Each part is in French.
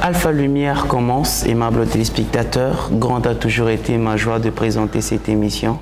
Alpha Lumière commence, aimables téléspectateurs. Grande a toujours été ma joie de présenter cette émission.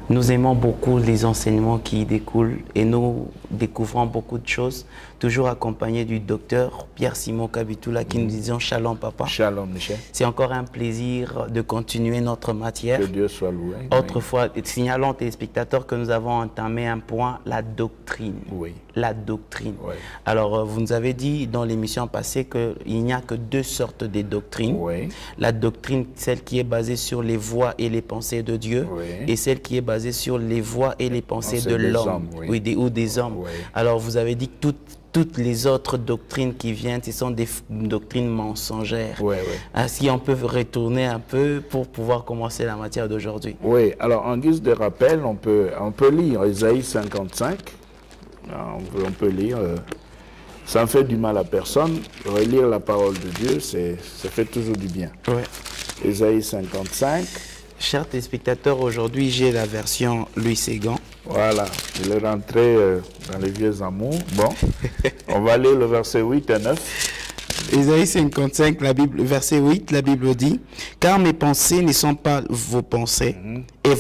Nous aimons beaucoup les enseignements qui y découlent et nous découvrons beaucoup de choses, toujours accompagné du docteur Pierre-Simon Kabitoula qui nous disons Shalom papa. Shalom Michel. C'est encore un plaisir de continuer notre matière. Que Dieu soit loué. Autrefois, signalons aux téléspectateurs que nous avons entamé un point, la doctrine. Oui. La doctrine. Oui. Alors, vous nous avez dit dans l'émission passée qu'il n'y a que deux sortes de doctrines. Oui. La doctrine, celle qui est basée sur les voies et les pensées de Dieu, oui, et celle qui est basée sur les voies et les pensées de l'homme, oui, ou des hommes. Oui. Alors, vous avez dit que toutes les autres doctrines qui viennent, ce sont des doctrines mensongères. Oui, oui. Si on peut retourner un peu pour pouvoir commencer la matière d'aujourd'hui. Oui, alors en guise de rappel, on peut lire Ésaïe 55. On peut lire, ça ne fait du mal à personne. Relire la parole de Dieu, ça fait toujours du bien. Oui. Ésaïe 55. Chers téléspectateurs, aujourd'hui j'ai la version Louis Ségan. Voilà, je l'ai rentré dans les vieux amours. Bon, on va lire le verset 8 et 9. Ésaïe 55, verset 8, la Bible dit « Car mes pensées ne sont pas vos pensées, et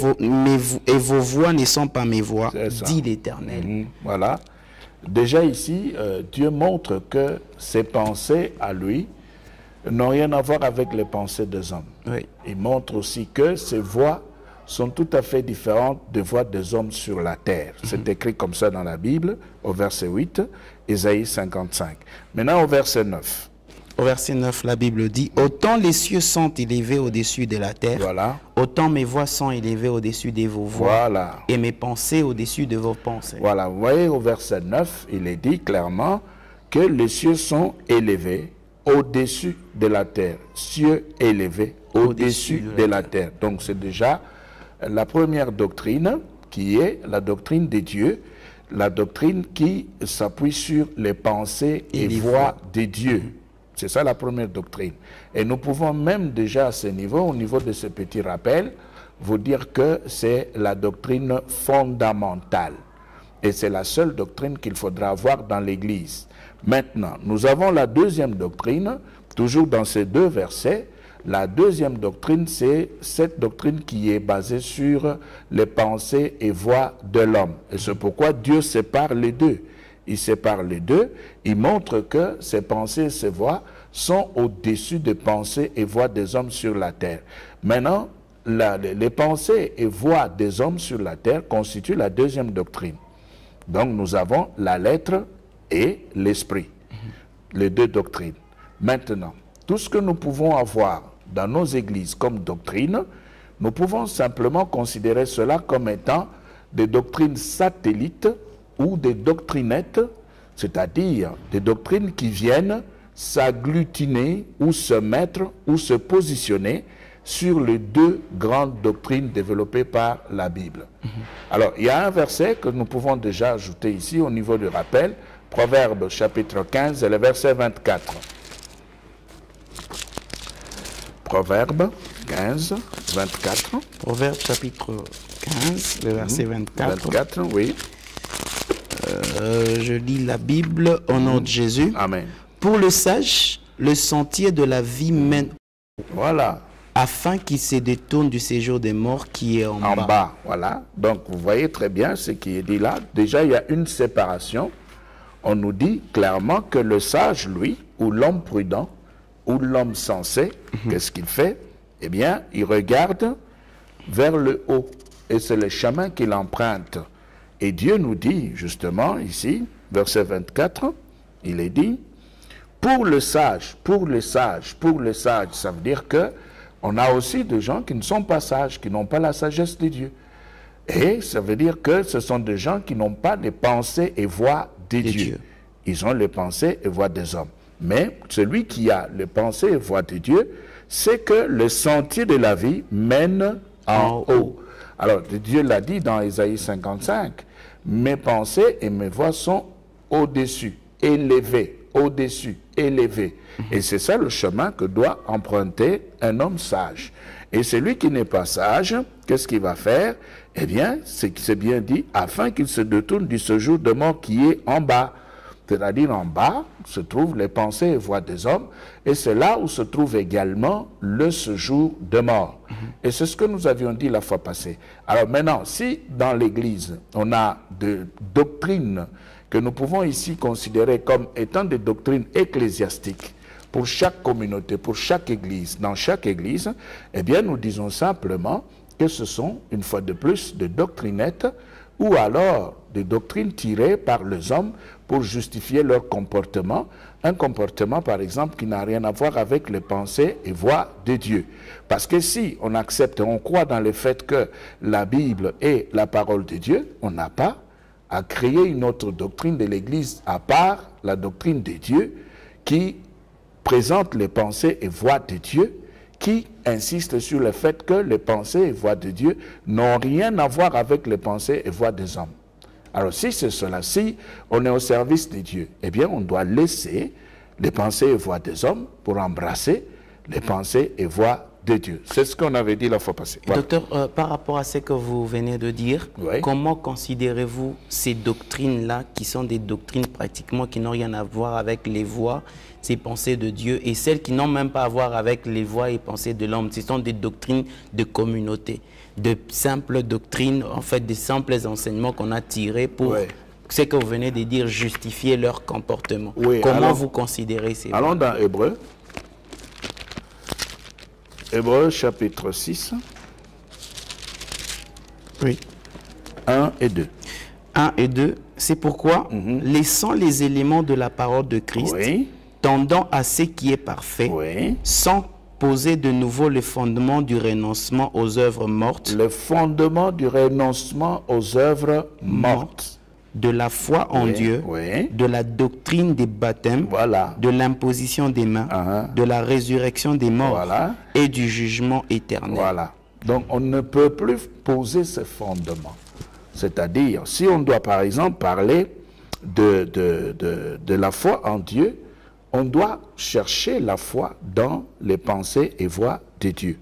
vos voix ne sont pas mes voix, dit l'Éternel. » Voilà. Déjà ici, Dieu montre que ses pensées à lui n'ont rien à voir avec les pensées des hommes. Oui. Il montre aussi que ses voix sont tout à fait différentes des voix des hommes sur la terre. C'est écrit comme ça dans la Bible, au verset 8, Ésaïe 55. Maintenant au verset 9. Au verset 9, la Bible dit « Autant les cieux sont élevés au-dessus de la terre, voilà, autant mes voix sont élevées au-dessus de vos voix, voilà, et mes pensées au-dessus de vos pensées. » Voilà, vous voyez au verset 9, il est dit clairement que les cieux sont élevés au-dessus de la terre. Cieux élevés au-dessus de la terre. Donc c'est déjà la première doctrine qui est la doctrine de Dieu, la doctrine qui s'appuie sur les pensées et voix de Dieu. C'est ça la première doctrine. Et nous pouvons même déjà à ce niveau, au niveau de ce petit rappel, vous dire que c'est la doctrine fondamentale. Et c'est la seule doctrine qu'il faudra avoir dans l'Église. Maintenant, nous avons la deuxième doctrine, toujours dans ces deux versets. La deuxième doctrine, c'est cette doctrine qui est basée sur les pensées et voix de l'homme. Et c'est pourquoi Dieu sépare les deux. Il sépare les deux, il montre que ses pensées et ses voix sont au-dessus des pensées et voix des hommes sur la terre. Maintenant, les pensées et voix des hommes sur la terre constituent la deuxième doctrine. Donc nous avons la lettre et l'esprit, les deux doctrines. Maintenant, tout ce que nous pouvons avoir dans nos églises comme doctrine, nous pouvons simplement considérer cela comme étant des doctrines satellites ou des doctrinettes, c'est-à-dire des doctrines qui viennent s'agglutiner ou se mettre ou se positionner sur les deux grandes doctrines développées par la Bible. Alors, il y a un verset que nous pouvons déjà ajouter ici au niveau du rappel, Proverbes chapitre 15 et le verset 24. Proverbes 15, 24. Proverbes chapitre 15, le verset 24. 24, oui. Je lis la Bible au nom de Jésus. Amen. Pour le sage, le sentier de la vie mène. Voilà. Afin qu'il se détourne du séjour des morts qui est en bas. En bas, voilà. Donc vous voyez très bien ce qui est dit là. Déjà, il y a une séparation. On nous dit clairement que le sage, lui, ou l'homme prudent, ou l'homme sensé, qu'est-ce qu'il fait? Eh bien, il regarde vers le haut. Et c'est le chemin qu'il emprunte. Et Dieu nous dit, justement, ici, verset 24, il est dit, pour le sage, pour le sage, pour le sage, ça veut dire que on a aussi des gens qui ne sont pas sages, qui n'ont pas la sagesse de Dieu. Et ça veut dire que ce sont des gens qui n'ont pas les pensées et voix de Dieu. Ils ont les pensées et voix des hommes. Mais celui qui a les pensées et voix de Dieu, c'est que le sentier de la vie mène en haut. Alors, Dieu l'a dit dans Ésaïe 55, mes pensées et mes voies sont au-dessus, élevées, au-dessus, élevées. Et c'est ça le chemin que doit emprunter un homme sage. Et celui qui n'est pas sage, qu'est-ce qu'il va faire? Eh bien, c'est bien dit, afin qu'il se détourne du séjour de mort qui est en bas. C'est-à-dire en bas se trouvent les pensées et voies des hommes, et c'est là où se trouve également le séjour de mort. Et c'est ce que nous avions dit la fois passée. Alors maintenant, si dans l'Église, on a des doctrines que nous pouvons ici considérer comme étant des doctrines ecclésiastiques, pour chaque communauté, pour chaque église, dans chaque église, eh bien nous disons simplement que ce sont, une fois de plus, des doctrinettes ou alors des doctrines tirées par les hommes pour justifier leur comportement. Un comportement, par exemple, qui n'a rien à voir avec les pensées et voies de Dieu. Parce que si on accepte, on croit dans le fait que la Bible est la parole de Dieu, on n'a pas à créer une autre doctrine de l'Église à part la doctrine de Dieu qui présente les pensées et voies de Dieu, qui insiste sur le fait que les pensées et voies de Dieu n'ont rien à voir avec les pensées et voies des hommes. Alors si c'est cela, si on est au service de Dieu, eh bien on doit laisser les pensées et voies des hommes pour embrasser les pensées et voies de Dieu. C'est ce qu'on avait dit la fois passée. Voilà. Docteur, par rapport à ce que vous venez de dire, oui. Comment considérez-vous ces doctrines-là qui sont des doctrines pratiquement qui n'ont rien à voir avec les voies, ces pensées de Dieu, et celles qui n'ont même pas à voir avec les voies et pensées de l'homme? Ce sont des doctrines de communauté, de simples doctrines, en fait, des simples enseignements qu'on a tirés pour, ce que vous venez de dire, justifier leur comportement. Oui, Comment alors, vous considérez ces allons dans Hébreux. Hébreux chapitre 6. Oui. 1 et 2. 1 et 2, c'est pourquoi, laissant les éléments de la parole de Christ, tendant à ce qui est parfait, sans poser de nouveau le fondement du renoncement aux œuvres mortes. Le fondement du renoncement aux œuvres mortes. De la foi en Dieu, de la doctrine des baptêmes, de l'imposition des mains, de la résurrection des morts et du jugement éternel. Voilà. Donc on ne peut plus poser ce fondement. C'est-à-dire, si on doit par exemple parler de la foi en Dieu, on doit chercher la foi dans les pensées et voies de Dieu.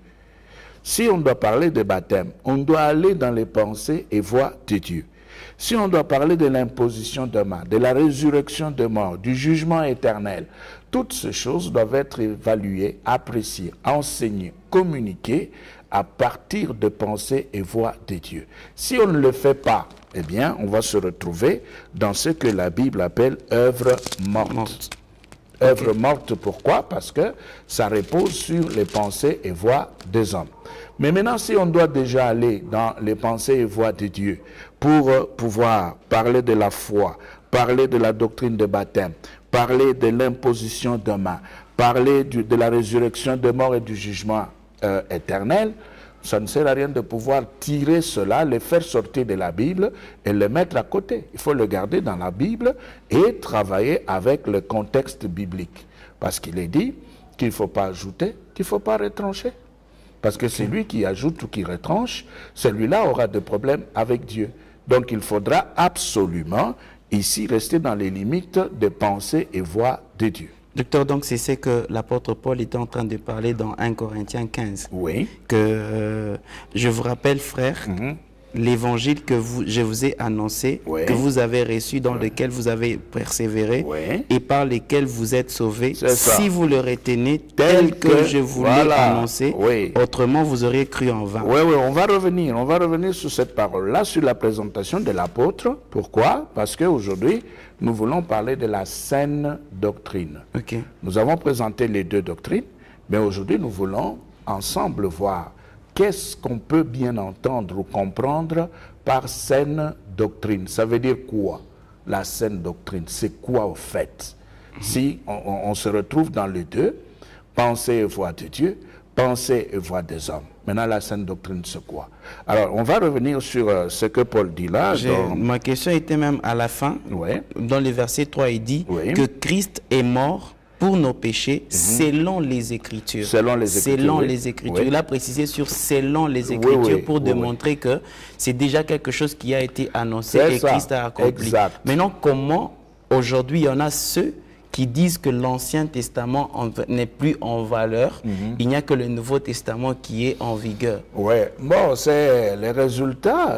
Si on doit parler de baptême, on doit aller dans les pensées et voies de Dieu. Si on doit parler de l'imposition de main, de la résurrection de mort, du jugement éternel, toutes ces choses doivent être évaluées, appréciées, enseignées, communiquées à partir de pensées et voies de Dieu. Si on ne le fait pas, eh bien, on va se retrouver dans ce que la Bible appelle œuvre morte. Œuvre morte, pourquoi? Parce que ça repose sur les pensées et voies des hommes. Mais maintenant, si on doit déjà aller dans les pensées et voies de Dieu pour pouvoir parler de la foi, parler de la doctrine de baptême, parler de l'imposition de main, parler de la résurrection de mort et du jugement éternel, ça ne sert à rien de pouvoir tirer cela, le faire sortir de la Bible et le mettre à côté. Il faut le garder dans la Bible et travailler avec le contexte biblique. Parce qu'il est dit qu'il ne faut pas ajouter, qu'il ne faut pas retrancher. Parce que celui qui ajoute ou qui retranche, celui-là aura des problèmes avec Dieu. Donc il faudra absolument ici rester dans les limites des pensées et voies de Dieu. Docteur, donc c'est ce que l'apôtre Paul était en train de parler dans 1 Corinthiens 15. Oui. Que je vous rappelle, frère, l'évangile que je vous ai annoncé, que vous avez reçu, dans lequel vous avez persévéré et par lequel vous êtes sauvés, si vous le retenez tel que je vous l'ai annoncé, autrement vous auriez cru en vain. Oui, on va revenir sur cette parole-là, sur la présentation de l'apôtre. Pourquoi? Parce qu'aujourd'hui, nous voulons parler de la saine doctrine. Nous avons présenté les deux doctrines, mais aujourd'hui nous voulons ensemble voir qu'est-ce qu'on peut bien entendre ou comprendre par saine doctrine. Ça veut dire quoi, la saine doctrine? C'est quoi au fait? Si on se retrouve dans les deux, pensée et voix de Dieu, pensée et voix des hommes. Maintenant, la saine doctrine, c'est quoi? Alors, on va revenir sur ce que Paul dit là. Ma question était même à la fin. Dans le verset 3, il dit que Christ est mort pour nos péchés selon les Écritures. Selon les Écritures. Selon oui. les Écritures. Oui. Il a précisé sur selon les Écritures oui, pour oui, démontrer que c'est déjà quelque chose qui a été annoncé C'est et ça, Christ a accompli. exact. Maintenant, comment aujourd'hui il y en a ceux qui disent que l'Ancien Testament n'est plus en valeur, il n'y a que le Nouveau Testament qui est en vigueur. Oui, bon, c'est les résultats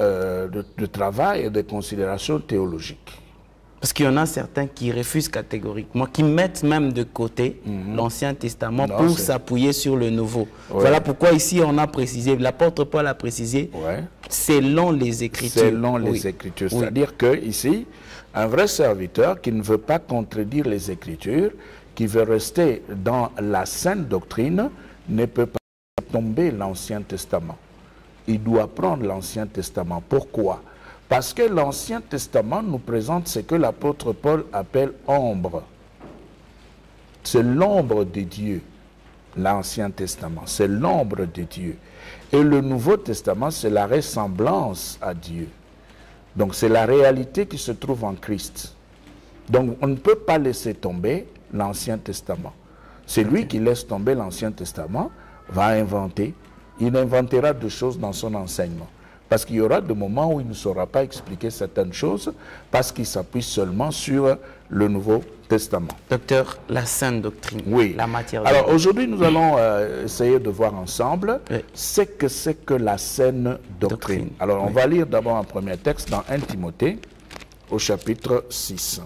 de travail et de considérations théologiques. Parce qu'il y en a certains qui refusent catégoriquement, qui mettent même de côté l'Ancien Testament pour s'appuyer sur le Nouveau. Ouais. Voilà pourquoi ici on a précisé, l'apôtre Paul a précisé, selon les Écritures. Selon les Écritures. C'est-à-dire que ici, un vrai serviteur qui ne veut pas contredire les Écritures, qui veut rester dans la saine doctrine, ne peut pas tomber l'Ancien Testament. Il doit prendre l'Ancien Testament. Pourquoi? Parce que l'Ancien Testament nous présente ce que l'apôtre Paul appelle ombre. C'est l'ombre de Dieu, l'Ancien Testament. C'est l'ombre de Dieu. Et le Nouveau Testament, c'est la ressemblance à Dieu. Donc c'est la réalité qui se trouve en Christ. Donc on ne peut pas laisser tomber l'Ancien Testament. Celui qui laisse tomber l'Ancien Testament va inventer. Il inventera des choses dans son enseignement. Parce qu'il y aura des moments où il ne saura pas expliquer certaines choses parce qu'il s'appuie seulement sur le Nouveau Testament. Docteur, la sainte doctrine, la matière. Alors aujourd'hui, nous allons essayer de voir ensemble ce que c'est que la saine doctrine. Alors on va lire d'abord un premier texte dans 1 Timothée au chapitre 6.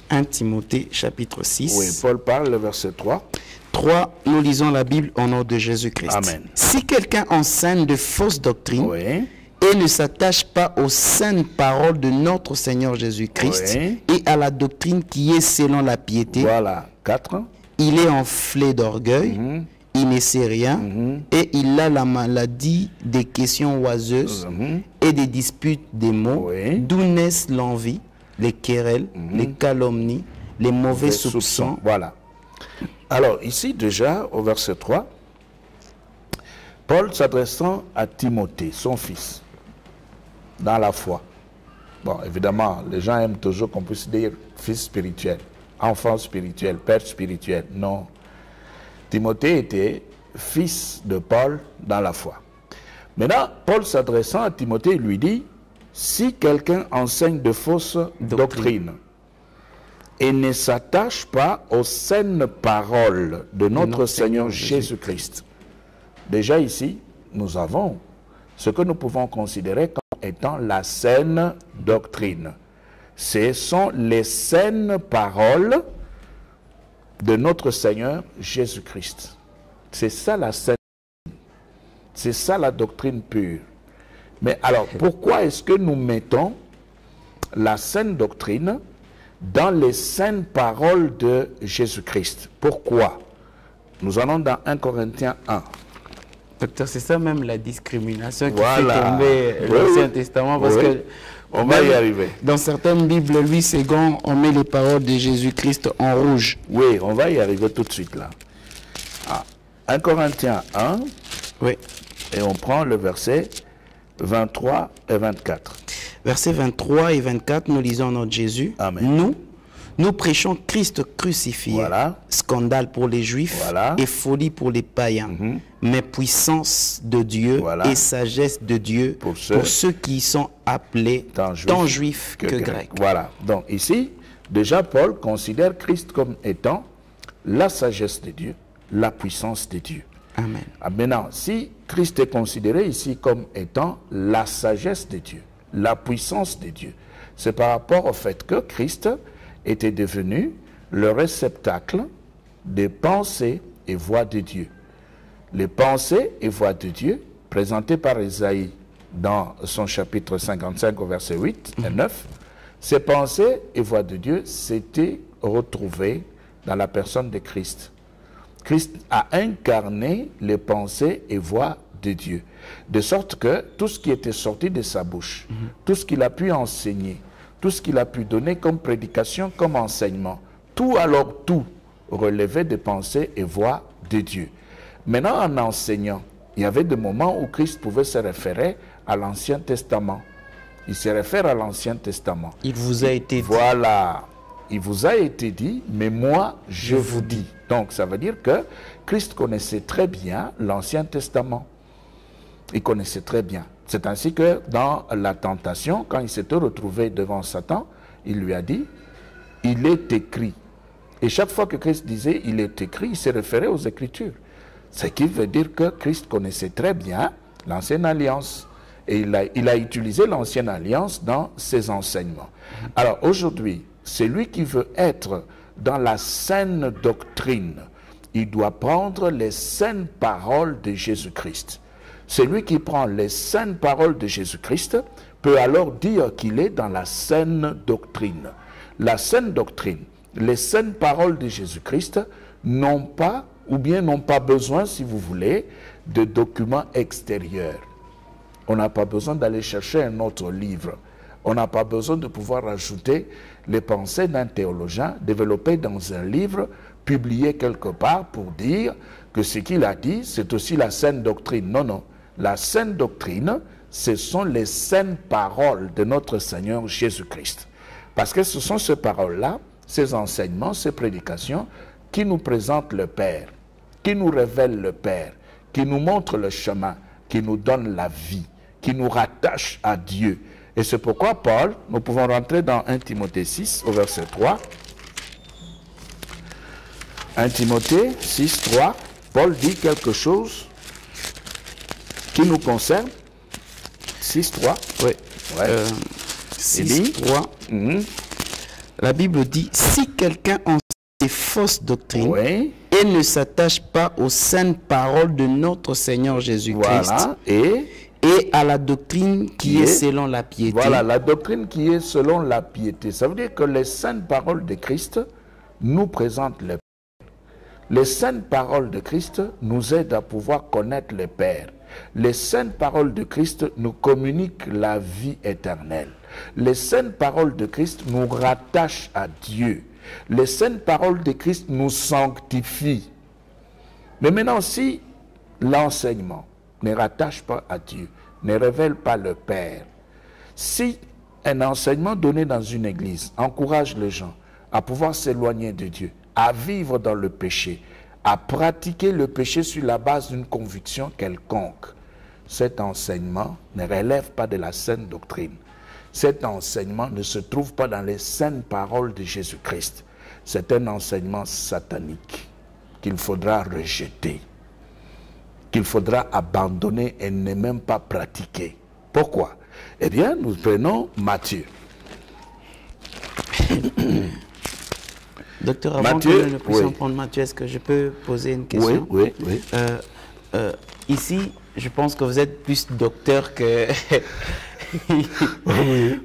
1 Timothée chapitre 6. Oui, Paul parle, le verset 3. 3, nous lisons la Bible au nom de Jésus-Christ. Amen. Si quelqu'un enseigne de fausses doctrines et ne s'attache pas aux saintes paroles de notre Seigneur Jésus-Christ et à la doctrine qui est selon la piété, voilà, 4. Il est enflé d'orgueil, il ne sait rien et il a la maladie des questions oiseuses et des disputes des mots, d'où naissent l'envie, les querelles, les calomnies, les mauvais soupçons. Voilà. Alors ici déjà au verset 3, Paul s'adressant à Timothée, son fils, dans la foi. Bon, évidemment, les gens aiment toujours qu'on puisse dire fils spirituel, enfant spirituel, père spirituel. Non. Timothée était fils de Paul dans la foi. Maintenant, Paul s'adressant à Timothée lui dit, si quelqu'un enseigne de fausses doctrines, et ne s'attache pas aux saines paroles de notre Seigneur Jésus-Christ. Déjà ici, nous avons ce que nous pouvons considérer comme étant la saine doctrine. Ce sont les saines paroles de notre Seigneur Jésus-Christ. C'est ça la saine doctrine. C'est ça la doctrine pure. Mais alors, pourquoi est-ce que nous mettons la saine doctrine dans les saintes paroles de Jésus-Christ? Pourquoi? Nous allons dans 1 Corinthiens 1. Docteur, c'est ça même la discrimination qui fait tomber l'Ancien Testament, parce que on va y arriver. Dans certaines Bibles, Louis II, on met les paroles de Jésus-Christ en rouge. Oui, on va y arriver tout de suite là. 1 Corinthiens 1, et on prend le verset 23 et 24. Versets 23 et 24, nous lisons notre Jésus. Amen. Nous prêchons Christ crucifié, scandale pour les Juifs et folie pour les païens, mais puissance de Dieu et sagesse de Dieu pour ceux qui sont appelés tant juifs que grecs. Voilà, donc ici, déjà Paul considère Christ comme étant la sagesse de Dieu, la puissance de Dieu. Amen. Maintenant, si Christ est considéré ici comme étant la sagesse de Dieu, la puissance de Dieu, c'est par rapport au fait que Christ était devenu le réceptacle des pensées et voix de Dieu. Les pensées et voix de Dieu, présentées par Isaïe dans son chapitre 55 au verset 8 et 9, ces pensées et voix de Dieu s'étaient retrouvées dans la personne de Christ. Christ a incarné les pensées et voix de Dieu, de sorte que tout ce qui était sorti de sa bouche, tout ce qu'il a pu enseigner, tout ce qu'il a pu donner comme prédication, comme enseignement, tout relevait des pensées et voix de Dieu. Maintenant, en enseignant, il y avait des moments où Christ pouvait se référer à l'Ancien Testament. Il se réfère à l'Ancien Testament. Il vous a été dit. Voilà. il vous a été dit, mais moi, je vous dis. Donc, ça veut dire que Christ connaissait très bien l'Ancien Testament. Il connaissait très bien. C'est ainsi que dans la tentation, quand il s'était retrouvé devant Satan, il lui a dit, il est écrit. Et chaque fois que Christ disait, il est écrit, il s'est référé aux Écritures. Ce qui veut dire que Christ connaissait très bien l'Ancienne Alliance. Et il a utilisé l'Ancienne Alliance dans ses enseignements. Alors aujourd'hui, celui qui veut être dans la saine doctrine, il doit prendre les saines paroles de Jésus-Christ. Celui qui prend les saines paroles de Jésus-Christ peut alors dire qu'il est dans la saine doctrine. La saine doctrine, les saines paroles de Jésus-Christ n'ont pas, ou bien n'ont pas besoin, si vous voulez, de documents extérieurs. On n'a pas besoin d'aller chercher un autre livre. On n'a pas besoin de pouvoir ajouter les pensées d'un théologien développées dans un livre publié quelque part pour dire que ce qu'il a dit, c'est aussi la saine doctrine. Non, non. La saine doctrine, ce sont les saines paroles de notre Seigneur Jésus-Christ. Parce que ce sont ces paroles-là, ces enseignements, ces prédications qui nous présentent le Père, qui nous révèlent le Père, qui nous montrent le chemin, qui nous donnent la vie, qui nous rattachent à Dieu. Et c'est pourquoi Paul, nous pouvons rentrer dans 1 Timothée 6 au verset 3. 1 Timothée 6, 3, Paul dit quelque chose qui nous concerne. 6, 3. Oui. Ouais. 6, 3. La Bible dit, si quelqu'un enseigne des fausses doctrines Oui. et ne s'attache pas aux saintes paroles de notre Seigneur Jésus-Christ, Voilà. et à la doctrine qui est selon la piété. Voilà, la doctrine qui est selon la piété. Ça veut dire que les saintes paroles de Christ nous présentent le Père. Les saintes paroles de Christ nous aident à pouvoir connaître le Père. Les saintes paroles de Christ nous communiquent la vie éternelle. Les saintes paroles de Christ nous rattachent à Dieu. Les saintes paroles de Christ nous sanctifient. Mais maintenant, si l'enseignement ne rattache pas à Dieu, ne révèle pas le Père, si un enseignement donné dans une église encourage les gens à pouvoir s'éloigner de Dieu, à vivre dans le péché, à pratiquer le péché sur la base d'une conviction quelconque, cet enseignement ne relève pas de la saine doctrine. Cet enseignement ne se trouve pas dans les saines paroles de Jésus-Christ. C'est un enseignement satanique qu'il faudra rejeter, qu'il faudra abandonner et ne même pas pratiquer. Pourquoi? Eh bien, nous prenons Matthieu. Docteur, avant Matthieu, que nous puissions oui. prendre Matthieu, est-ce que je peux poser une question? Oui, oui, oui. Ici, je pense que vous êtes plus docteur que...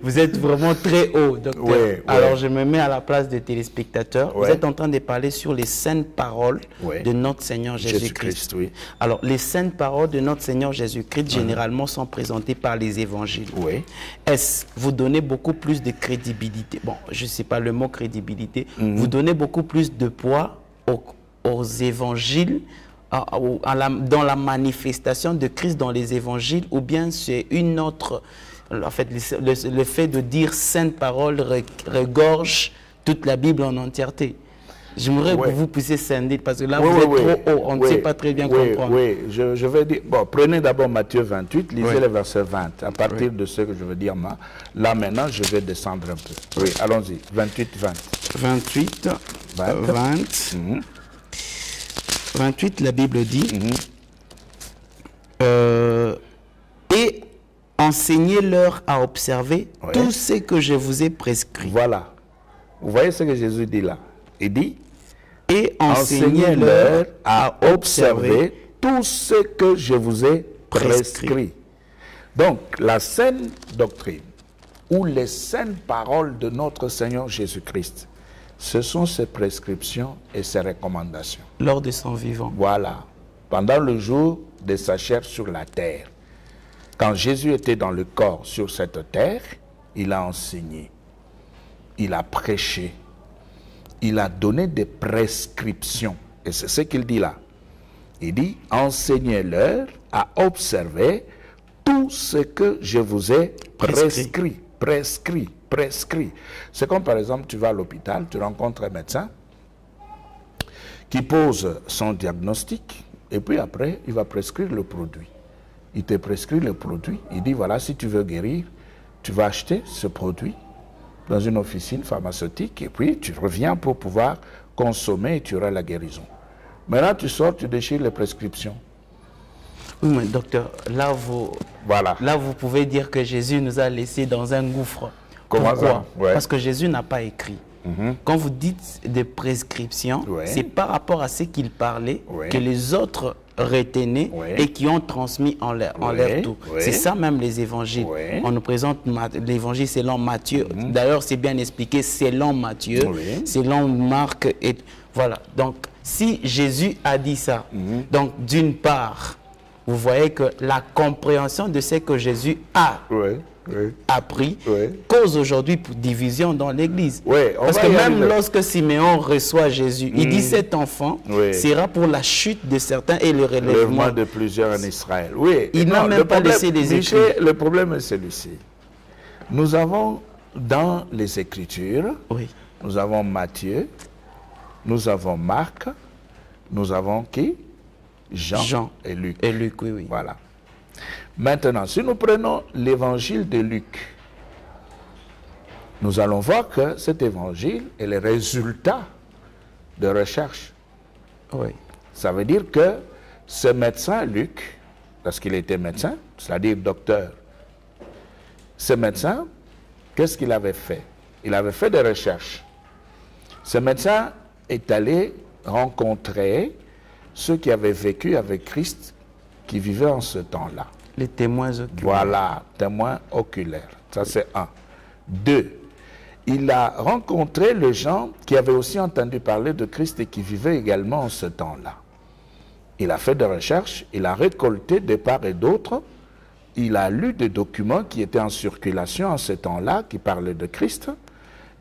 Vous êtes vraiment très haut, docteur. Oui, oui. Alors, je me mets à la place des téléspectateurs. Oui. Vous êtes en train de parler sur les saintes paroles Oui. de notre Seigneur Jésus-Christ. Oui. Alors, les saintes paroles de notre Seigneur Jésus-Christ, généralement, sont présentées par les évangiles. Oui. Est-ce vous donnez beaucoup plus de crédibilité? Bon, je ne sais pas le mot crédibilité. Vous donnez beaucoup plus de poids aux évangiles, dans la manifestation de Christ dans les évangiles, ou bien c'est une autre... En fait, le fait de dire sainte parole regorge toute la Bible en entièreté. J'aimerais que vous puissiez scinder, parce que là, vous êtes trop haut, on ne sait pas très bien comprendre. Oui, je vais dire... Bon, prenez d'abord Matthieu 28, lisez le verset 20. À partir de ce que je veux dire, là maintenant, je vais descendre un peu. Oui, allons-y, 28, 20. 28, 20. 28, la Bible dit, et enseignez-leur à observer tout ce que je vous ai prescrit. Voilà. Vous voyez ce que Jésus dit là? Il dit, et enseignez-leur à observer tout ce que je vous ai prescrit. Donc, la saine doctrine, ou les saines paroles de notre Seigneur Jésus-Christ, ce sont ses prescriptions et ses recommandations. Lors de son vivant. Voilà. Pendant le jour de sa chair sur la terre. Quand Jésus était dans le corps sur cette terre, il a enseigné, il a prêché, il a donné des prescriptions. Et c'est ce qu'il dit là. Il dit, enseignez-leur à observer tout ce que je vous ai prescrit. prescrit. C'est comme par exemple, tu vas à l'hôpital, tu rencontres un médecin qui pose son diagnostic et puis après, il va prescrire le produit. Il te prescrit le produit, il dit voilà, si tu veux guérir, tu vas acheter ce produit dans une officine pharmaceutique et puis tu reviens pour pouvoir consommer et tu auras la guérison. Maintenant, tu sors, tu déchires les prescriptions. Oui, mais docteur, là vous pouvez dire que Jésus nous a laissés dans un gouffre. Comment ça? Ouais. Parce que Jésus n'a pas écrit. Quand vous dites des prescriptions, c'est par rapport à ce qu'il parlait que les autres retenaient et qui ont transmis en l'air tout. C'est ça même les évangiles. On nous présente l'évangile selon Matthieu. D'ailleurs, c'est bien expliqué selon Matthieu, selon Marc. Et voilà. Donc, si Jésus a dit ça, donc d'une part, vous voyez que la compréhension de ce que Jésus a appris cause aujourd'hui pour division dans l'Église. Parce que même lorsque Siméon reçoit Jésus, il dit cet enfant sera pour la chute de certains et le relèvement de plusieurs en Israël. Il n'a même pas laissé les écrits. Le problème est celui-ci. Nous avons dans les Écritures, nous avons Matthieu, nous avons Marc, nous avons qui? Jean et Luc. Et Luc, oui. Voilà. Maintenant, si nous prenons l'évangile de Luc, nous allons voir que cet évangile est le résultat de recherche. Ça veut dire que ce médecin, Luc, parce qu'il était médecin, c'est-à-dire docteur, ce médecin, qu'est-ce qu'il avait fait? Il avait fait des recherches. Ce médecin est allé rencontrer ceux qui avaient vécu avec Christ, qui vivaient en ce temps-là. Les témoins oculaires. Voilà, témoins oculaires. Ça, c'est un. 2. Il a rencontré les gens qui avaient aussi entendu parler de Christ et qui vivaient également en ce temps-là. Il a fait des recherches, il a récolté de part et d'autre, il a lu des documents qui étaient en circulation en ce temps-là, qui parlaient de Christ.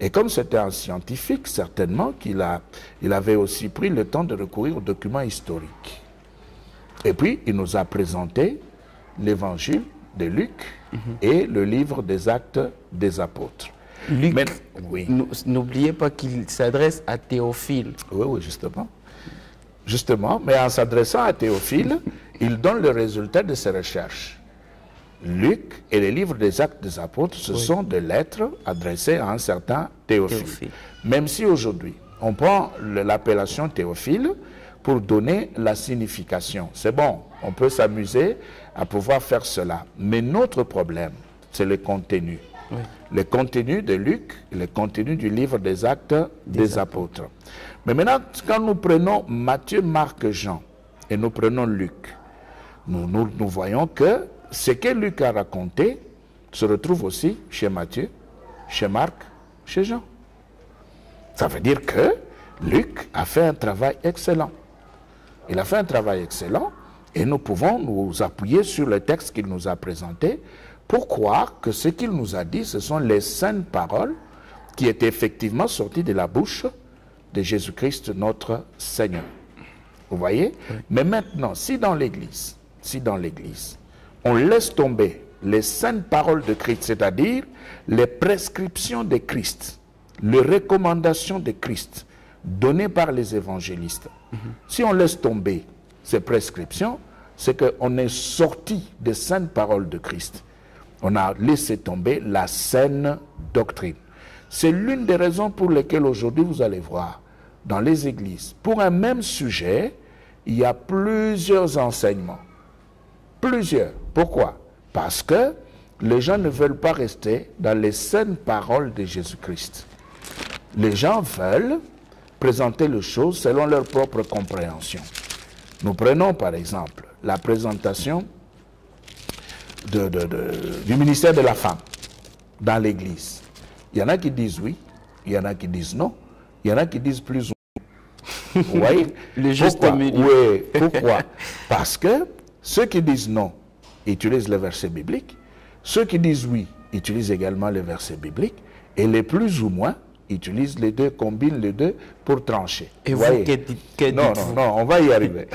Et comme c'était un scientifique, certainement qu'il avait aussi pris le temps de recourir aux documents historiques. Et puis, il nous a présenté l'évangile de Luc et le livre des Actes des Apôtres. Luc, n'oubliez pas qu'il s'adresse à Théophile. Oui, justement. Justement, mais en s'adressant à Théophile, il donne le résultat de ses recherches. Luc et les livres des Actes des Apôtres, ce sont des lettres adressées à un certain Théophile. Même si aujourd'hui, on prend l'appellation Théophile pour donner la signification. C'est bon, on peut s'amuser à pouvoir faire cela. Mais notre problème, c'est le contenu. Le contenu de Luc, le contenu du livre des Actes des Apôtres. Mais maintenant, quand nous prenons Matthieu, Marc, Jean, et nous prenons Luc, nous voyons que ce que Luc a raconté se retrouve aussi chez Matthieu, chez Marc, chez Jean. Ça veut dire que Luc a fait un travail excellent. Il a fait un travail excellent et nous pouvons nous appuyer sur le texte qu'il nous a présenté pour croire que ce qu'il nous a dit, ce sont les saintes paroles qui étaient effectivement sorties de la bouche de Jésus-Christ, notre Seigneur. Vous voyez? Mais maintenant, si dans l'Église, on laisse tomber les saintes paroles de Christ, c'est-à-dire les prescriptions de Christ, les recommandations de Christ données par les évangélistes. Si on laisse tomber ces prescriptions, c'est qu'on est sorti des saintes paroles de Christ. On a laissé tomber la saine doctrine. C'est l'une des raisons pour lesquelles aujourd'hui vous allez voir dans les églises, pour un même sujet, il y a plusieurs enseignements. Plusieurs. Pourquoi? Parce que les gens ne veulent pas rester dans les saines paroles de Jésus-Christ. Les gens veulent présenter les choses selon leur propre compréhension. Nous prenons par exemple la présentation du ministère de la femme dans l'Église. Il y en a qui disent oui, il y en a qui disent non, il y en a qui disent plus ou moins. Vous voyez? Le juste milieu. Oui, pourquoi? Parce que ceux qui disent non utilisent le verset biblique, ceux qui disent oui utilisent également le verset biblique, et les plus ou moins utilise les deux, combine les deux pour trancher. Et vous, voyez? Non, on va y arriver.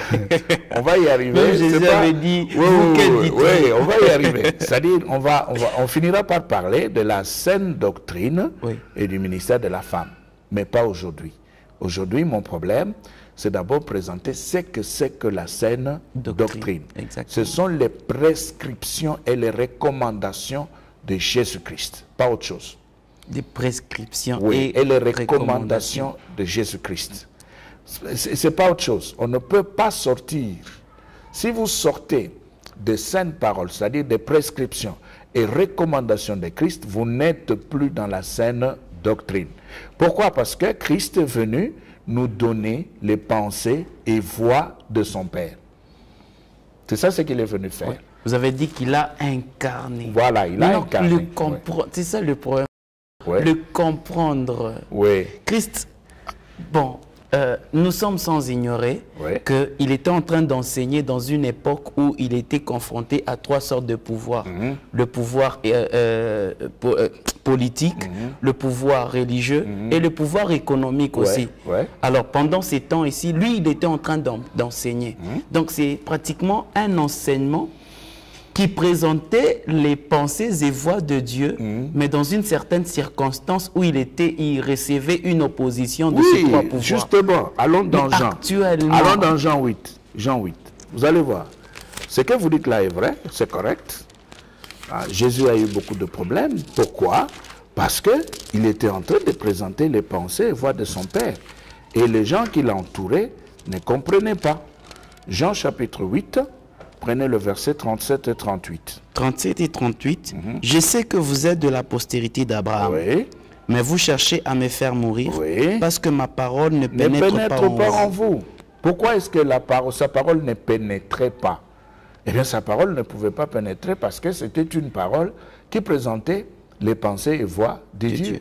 On va y arriver. Même Jésus avait dit, oui, on va y arriver. C'est-à-dire, on finira par parler de la saine doctrine et du ministère de la femme, mais pas aujourd'hui. Aujourd'hui, mon problème, c'est d'abord présenter ce que c'est que la saine doctrine. Ce sont les prescriptions et les recommandations de Jésus-Christ, pas autre chose. Des prescriptions et les recommandations de Jésus-Christ. C'est pas autre chose. On ne peut pas sortir. Si vous sortez de saines paroles, c'est-à-dire des prescriptions et recommandations de Christ, vous n'êtes plus dans la saine doctrine. Pourquoi? Parce que Christ est venu nous donner les pensées et voies de son Père. C'est ça ce qu'il est venu faire. Vous avez dit qu'il a incarné. Voilà, il a incarné. C'est ça le problème. Le comprendre. Christ, bon, nous sommes sans ignorer qu'il était en train d'enseigner dans une époque où il était confronté à trois sortes de pouvoirs. Le pouvoir politique, le pouvoir religieux et le pouvoir économique aussi. Alors pendant ces temps ici, lui, il était en train d'enseigner. Donc c'est pratiquement un enseignement qui présentait les pensées et voies de Dieu, mais dans une certaine circonstance où il recevait une opposition de ces trois pouvoirs. Justement, allons dans Jean. Allons dans Jean 8. Jean 8. Vous allez voir. Ce que vous dites là est vrai, c'est correct. Jésus a eu beaucoup de problèmes. Pourquoi? Parce qu'il était en train de présenter les pensées et voies de son Père. Et les gens qui l'entouraient ne comprenaient pas. Jean chapitre 8, prenez le verset 37 et 38. 37 et 38. Je sais que vous êtes de la postérité d'Abraham. Mais vous cherchez à me faire mourir parce que ma parole ne pénètre pas en vous. Pourquoi est-ce que sa parole ne pénétrait pas? Eh bien, sa parole ne pouvait pas pénétrer parce que c'était une parole qui présentait les pensées et voies de Dieu.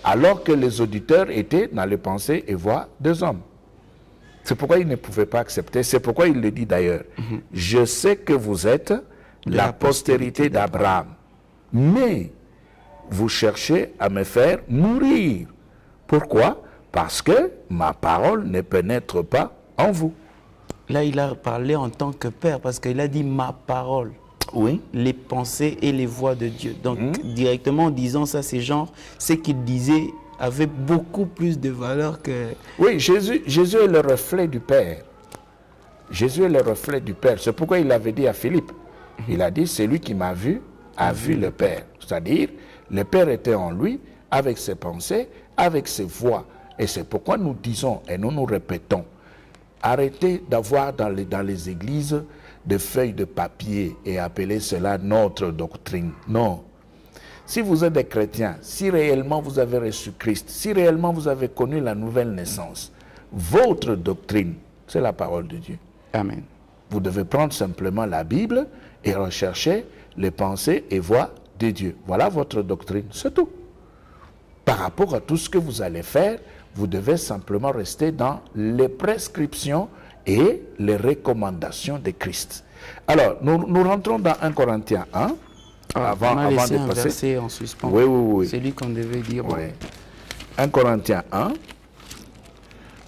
Alors que les auditeurs étaient dans les pensées et voies des hommes. C'est pourquoi il ne pouvait pas accepter. C'est pourquoi il le dit d'ailleurs. Je sais que vous êtes la postérité d'Abraham, mais vous cherchez à me faire mourir. Pourquoi? Parce que ma parole ne pénètre pas en vous. Là, il a parlé en tant que père, parce qu'il a dit ma parole. Les pensées et les voies de Dieu. Donc, directement en disant ça, ces gens, ce qu'il disait avait beaucoup plus de valeur que... Oui, Jésus est le reflet du Père. Jésus est le reflet du Père. C'est pourquoi il avait dit à Philippe, il a dit, celui qui m'a vu a vu le Père. C'est-à-dire, le Père était en lui, avec ses pensées, avec ses voies. Et c'est pourquoi nous disons, et nous nous répétons, arrêtez d'avoir dans les églises des feuilles de papier et appeler cela notre doctrine. Non. Si vous êtes des chrétiens, si réellement vous avez reçu Christ, si réellement vous avez connu la nouvelle naissance, votre doctrine, c'est la parole de Dieu. Amen. Vous devez prendre simplement la Bible et rechercher les pensées et voies de Dieu. Voilà votre doctrine, c'est tout. Par rapport à tout ce que vous allez faire, vous devez simplement rester dans les prescriptions et les recommandations de Christ. Alors, nous rentrons dans 1 Corinthiens 1. Avant de passer. Un verset en suspens. Oui. C'est lui qu'on devait dire. 1 Corinthiens 1.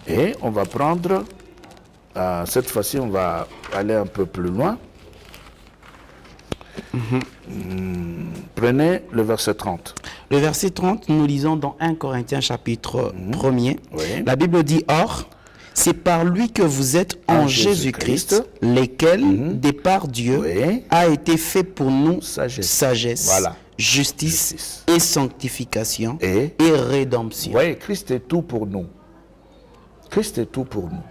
Et on va prendre, cette fois-ci, on va aller un peu plus loin. Prenez le verset 30. Le verset 30, nous lisons dans 1 Corinthiens chapitre 1er. La Bible dit, or, c'est par lui que vous êtes en Jésus-Christ, lesquels, de par Dieu, a été fait pour nous sagesse, justice et sanctification et rédemption. Oui, Christ est tout pour nous. Christ est tout pour nous.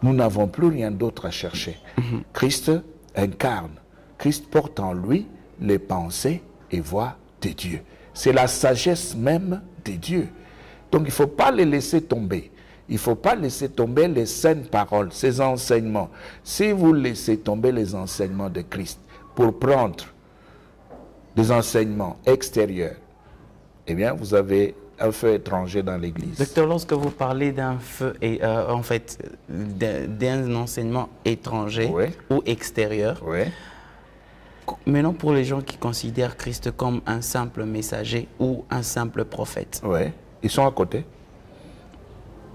Nous n'avons plus rien d'autre à chercher. Christ incarne. Christ porte en lui les pensées et voies de Dieu. C'est la sagesse même de Dieu. Donc il ne faut pas les laisser tomber. Il ne faut pas laisser tomber les saines paroles, ces enseignements. Si vous laissez tomber les enseignements de Christ pour prendre des enseignements extérieurs, eh bien, vous avez un feu étranger dans l'Église. Docteur, lorsque vous parlez d'un feu, en fait, d'un enseignement étranger ou extérieur, maintenant pour les gens qui considèrent Christ comme un simple messager ou un simple prophète, Ils sont à côté.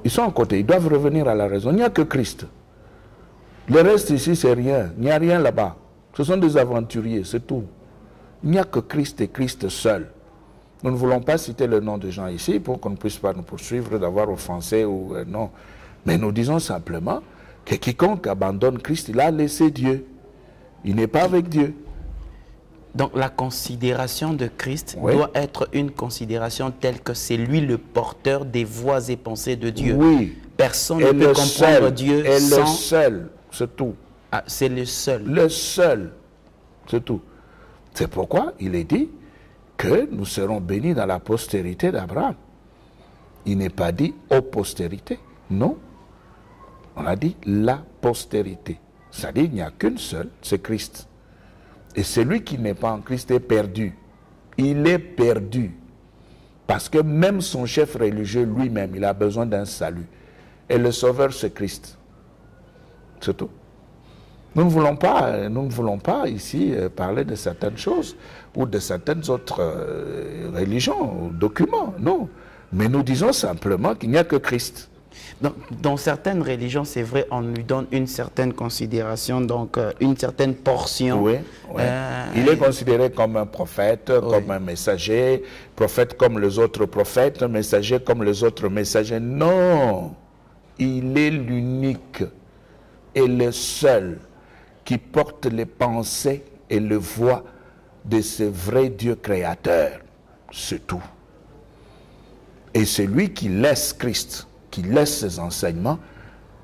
Ils sont à côté. Ils doivent revenir à la raison. Il n'y a que Christ. Le reste ici, c'est rien. Il n'y a rien là-bas. Ce sont des aventuriers, c'est tout. Il n'y a que Christ et Christ seul. Nous ne voulons pas citer le nom de gens ici pour qu'on ne puisse pas nous poursuivre d'avoir offensé ou non. Mais nous disons simplement que quiconque abandonne Christ, il a laissé Dieu. Il n'est pas avec Dieu. Donc la considération de Christ Oui. doit être une considération telle que c'est lui le porteur des voies et pensées de Dieu. Oui. Personne Et ne peut le comprendre seul, Dieu et sans... le seul, c'est tout. Ah, c'est le seul. Le seul, c'est tout. C'est pourquoi il est dit que nous serons bénis dans la postérité d'Abraham. Il n'est pas dit aux postérités, non. On a dit la postérité. C'est-à-dire qu'il n'y a qu'une seule, c'est Christ. Et celui qui n'est pas en Christ est perdu. Il est perdu. Parce que même son chef religieux lui-même, il a besoin d'un salut. Et le sauveur, c'est Christ. C'est tout. Nous ne voulons pas ici parler de certaines choses ou de certaines autres religions ou documents, non. Mais nous disons simplement qu'il n'y a que Christ. Dans certaines religions, c'est vrai, on lui donne une certaine considération, donc une certaine portion. Oui, oui. Il est considéré comme un prophète, comme un messager, prophète comme les autres prophètes, messager comme les autres messagers. Non, il est l'unique et le seul qui porte les pensées et les voix de ce vrai Dieu créateur. C'est tout. Et celui qui laisse Christ, qui laisse ses enseignements,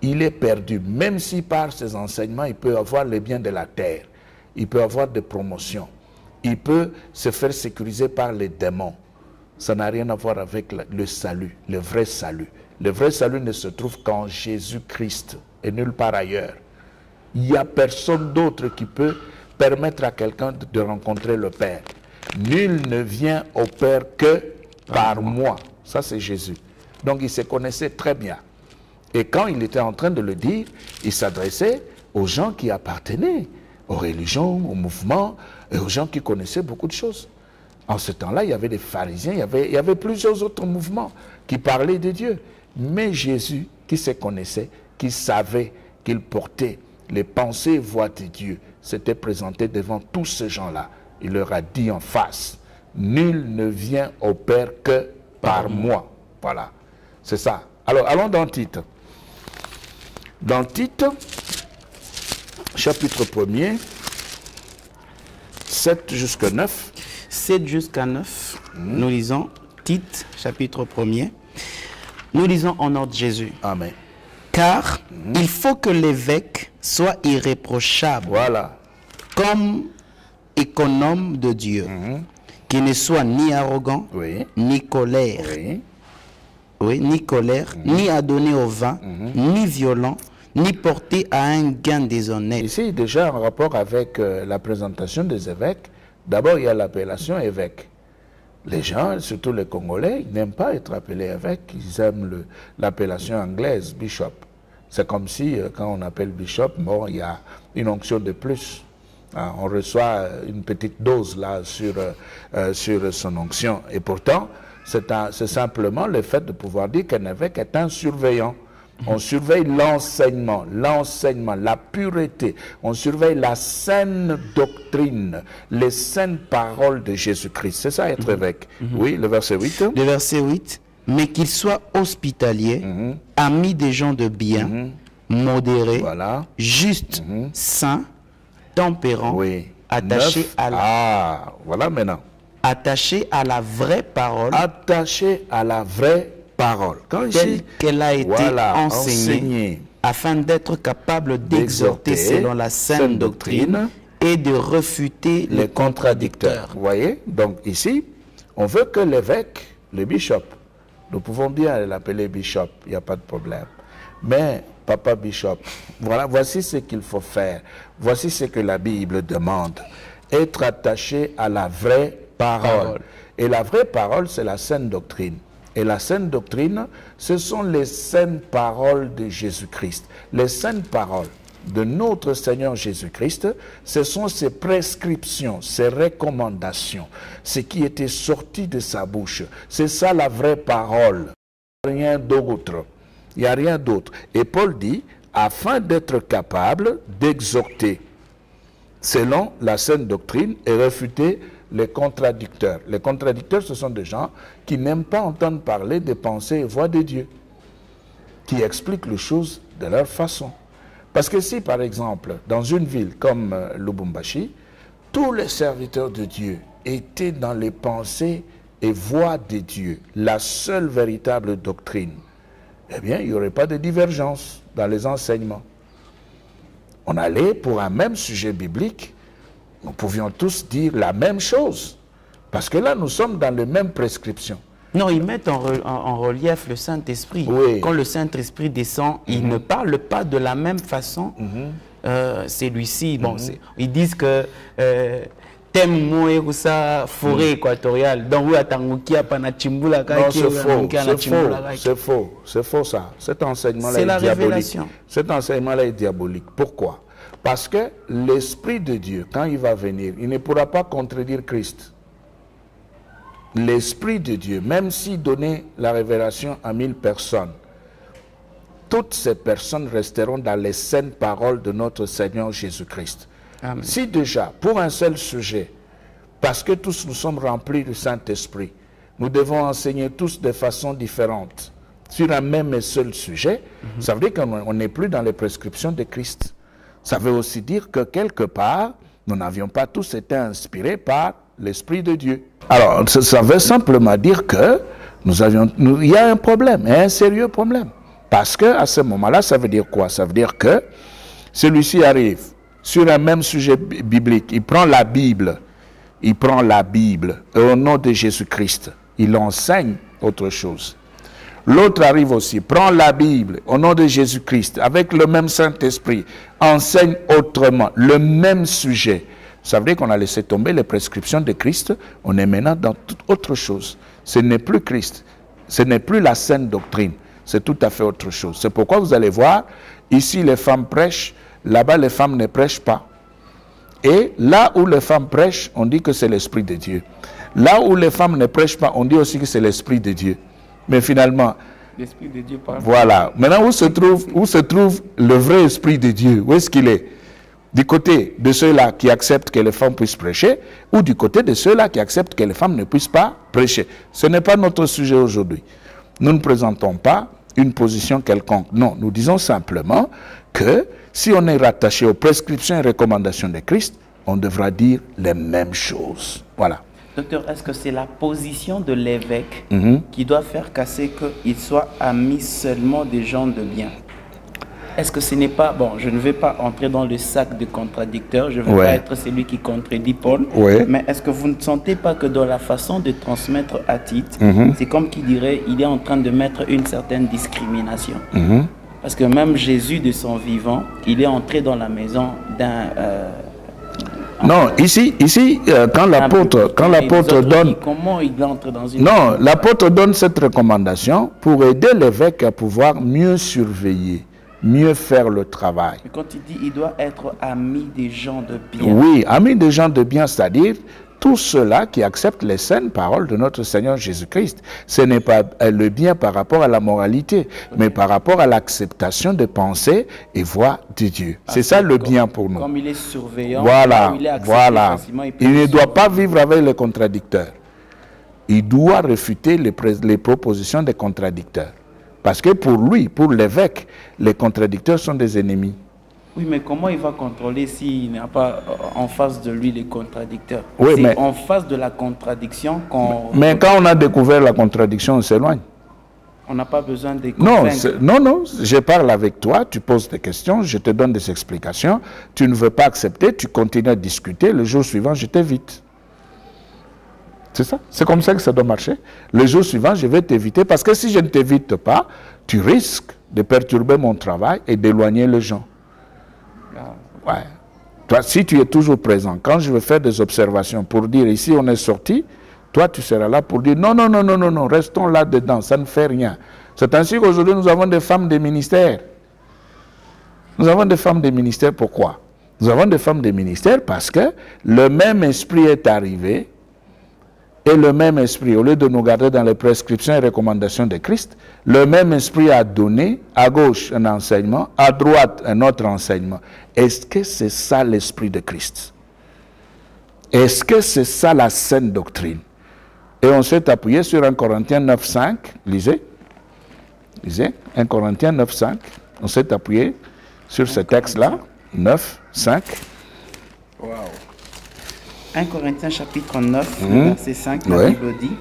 il est perdu. Même si par ses enseignements, il peut avoir les biens de la terre, il peut avoir des promotions, il peut se faire sécuriser par les démons. Ça n'a rien à voir avec le salut, le vrai salut. Le vrai salut ne se trouve qu'en Jésus-Christ et nulle part ailleurs. Il n'y a personne d'autre qui peut permettre à quelqu'un de rencontrer le Père. Nul ne vient au Père que par moi. Ça, c'est Jésus. Donc, il se connaissait très bien. Et quand il était en train de le dire, il s'adressait aux gens qui appartenaient aux religions, aux mouvements, et aux gens qui connaissaient beaucoup de choses. En ce temps-là, il y avait des pharisiens, il y avait plusieurs autres mouvements qui parlaient de Dieu. Mais Jésus, qui se connaissait, qui savait qu'il portait les pensées et voix de Dieu, s'était présenté devant tous ces gens-là. Il leur a dit en face, nul ne vient au Père que par moi. Voilà, c'est ça. Alors, allons dans Tite. Dans Tite, chapitre 1er, 7 jusqu'à 9. 7 jusqu'à 9, nous lisons Tite, chapitre 1er. Nous lisons en ordre Jésus. Amen. Car il faut que l'évêque soit irréprochable, Voilà. comme économe de Dieu, qui ne soit ni arrogant, Oui. ni colère, Oui. oui, ni colère, ni adonné au vin, ni violent, ni porté à un gain déshonnête. Ici, déjà en rapport avec la présentation des évêques, d'abord il y a l'appellation évêque. Les gens, surtout les Congolais, ils n'aiment pas être appelés évêques, ils aiment l'appellation anglaise, bishop. C'est comme si, quand on appelle bishop, bon, il y a une onction de plus. Hein, on reçoit une petite dose là sur son onction. Et pourtant, c'est simplement le fait de pouvoir dire qu'un évêque est un surveillant. On surveille l'enseignement, la pureté. On surveille la saine doctrine, les saines paroles de Jésus-Christ. C'est ça être évêque. Oui, le verset 8. Le verset 8, mais qu'il soit hospitalier, ami des gens de bien, modéré, Voilà. juste, saint, tempérant, Oui. attaché 9. à la... Ah, voilà maintenant. attaché à la vraie parole, Attaché à la vraie parole. Quand telle ici, qu'elle a été voilà, enseignée, afin d'être capable d'exhorter selon la saine doctrine et de refuter les contradicteurs. Vous voyez? Donc ici, on veut que l'évêque, le bishop, nous pouvons bien l'appeler bishop, il n'y a pas de problème. Mais, papa bishop, voilà, voici ce qu'il faut faire. Voici ce que la Bible demande. Être attaché à la vraie parole. Et la vraie parole, c'est la saine doctrine. Et la saine doctrine, ce sont les saines paroles de Jésus-Christ. Les saines paroles. de notre Seigneur Jésus-Christ, ce sont ses prescriptions, ses recommandations, ce qui était sorti de sa bouche. C'est ça la vraie parole. Rien d'autre. Il n'y a rien d'autre. Et Paul dit, afin d'être capable d'exhorter selon la saine doctrine et réfuter les contradicteurs. Les contradicteurs, ce sont des gens qui n'aiment pas entendre parler des pensées et voix de Dieu, qui expliquent les choses de leur façon. Parce que si, par exemple, dans une ville comme Lubumbashi, tous les serviteurs de Dieu étaient dans les pensées et voix de Dieu, la seule véritable doctrine, eh bien, il n'y aurait pas de divergence dans les enseignements. On allait pour un même sujet biblique, nous pouvions tous dire la même chose. Parce que là, nous sommes dans les mêmes prescriptions. Non, ils mettent en relief le Saint-Esprit. Oui. Quand le Saint-Esprit descend, il ne parle pas de la même façon. Celui-ci, bon, ils disent que thème ou sa forêt équatoriale. Donc, non, c'est faux. C'est faux ça. Cet enseignement-là est diabolique. Révélation. Cet enseignement-là est diabolique. Pourquoi? Parce que l'Esprit de Dieu, quand il va venir, il ne pourra pas contredire Christ. L'Esprit de Dieu, même s'il donnait la révélation à 1000 personnes, toutes ces personnes resteront dans les saines paroles de notre Seigneur Jésus-Christ. Si déjà, pour un seul sujet, parce que tous nous sommes remplis du Saint-Esprit, nous devons enseigner tous de façon différente sur un même et seul sujet, ça veut dire qu'on n'est plus dans les prescriptions de Christ. Ça veut aussi dire que quelque part, nous n'avions pas tous été inspirés par l'Esprit de Dieu. Alors, ça veut simplement dire que il y a un problème, un sérieux problème. Parce qu'à ce moment-là, ça veut dire quoi? Ça veut dire que celui-ci arrive sur un même sujet biblique, il prend la Bible, et au nom de Jésus-Christ, il enseigne autre chose. L'autre arrive aussi, prend la Bible, au nom de Jésus-Christ, avec le même Saint-Esprit, enseigne autrement, le même sujet. Ça veut dire qu'on a laissé tomber les prescriptions de Christ, on est maintenant dans toute autre chose. Ce n'est plus Christ, ce n'est plus la saine doctrine, c'est tout à fait autre chose. C'est pourquoi vous allez voir, ici les femmes prêchent, là-bas les femmes ne prêchent pas. Et là où les femmes prêchent, on dit que c'est l'Esprit de Dieu. Là où les femmes ne prêchent pas, on dit aussi que c'est l'Esprit de Dieu. Mais finalement, l'Esprit de Dieu parle. Voilà. Maintenant, où se trouve le vrai Esprit de Dieu? Où est-ce qu'il est? Du côté de ceux-là qui acceptent que les femmes puissent prêcher, ou du côté de ceux-là qui acceptent que les femmes ne puissent pas prêcher? Ce n'est pas notre sujet aujourd'hui. Nous ne présentons pas une position quelconque. Non, nous disons simplement que si on est rattaché aux prescriptions et recommandations de Christ, on devra dire les mêmes choses. Voilà. Docteur, est-ce que c'est la position de l'évêque qui doit faire casser qu'il soit ami seulement des gens de bien? Est-ce que ce n'est pas... Bon, je ne vais pas entrer dans le sac de contradicteurs, je ne veux pas être celui qui contredit Paul, mais est-ce que vous ne sentez pas que dans la façon de transmettre à titre, c'est comme qui dirait, il est en train de mettre une certaine discrimination? Parce que même Jésus, de son vivant, il est entré dans la maison d'un... non, ici quand l'apôtre donne... Comment il entre dans une... Non, l'apôtre donne cette recommandation pour aider l'évêque à pouvoir mieux surveiller, mieux faire le travail. Mais quand il dit il doit être ami des gens de bien... Oui, ami des gens de bien, c'est-à-dire tous ceux-là qui acceptent les saines paroles de notre Seigneur Jésus-Christ. Ce n'est pas le bien par rapport à la moralité, mais par rapport à l'acceptation de pensées et voix de Dieu. C'est ça le bien pour nous. Comme il est surveillant, voilà, il est accepté voilà. facilement, Il ne doit pas vivre avec les contradicteurs. Il doit réfuter les propositions des contradicteurs. Parce que pour lui, pour l'évêque, les contradicteurs sont des ennemis. Oui, mais comment il va contrôler s'il n'y a pas en face de lui les contradicteurs? Oui, c'est en face de la contradiction qu'on... Mais quand on a découvert la contradiction, on s'éloigne. On n'a pas besoin de convaincre. Non, je parle avec toi, tu poses des questions, je te donne des explications, tu ne veux pas accepter, tu continues à discuter, le jour suivant, je t'évite. C'est ça, c'est comme ça que ça doit marcher. Le jour suivant, je vais t'éviter, parce que si je ne t'évite pas, tu risques de perturber mon travail et d'éloigner les gens. Ouais. Toi, si tu es toujours présent, quand je vais faire des observations pour dire ici on est sorti, toi tu seras là pour dire non, restons là-dedans, ça ne fait rien. C'est ainsi qu'aujourd'hui nous avons des femmes des ministères. Nous avons des femmes de ministère, pourquoi? Nous avons des femmes de ministère parce que le même esprit est arrivé et le même esprit, au lieu de nous garder dans les prescriptions et recommandations de Christ, le même esprit a donné à gauche un enseignement, à droite un autre enseignement. Est-ce que c'est ça l'esprit de Christ? Est-ce que c'est ça la saine doctrine? Et on s'est appuyé sur 1 Corinthiens 9.5, lisez, 1 Corinthiens 9.5, on s'est appuyé sur ce texte-là, 9.5. Wow. 1 Corinthiens chapitre 9, verset 5, la Bible dit: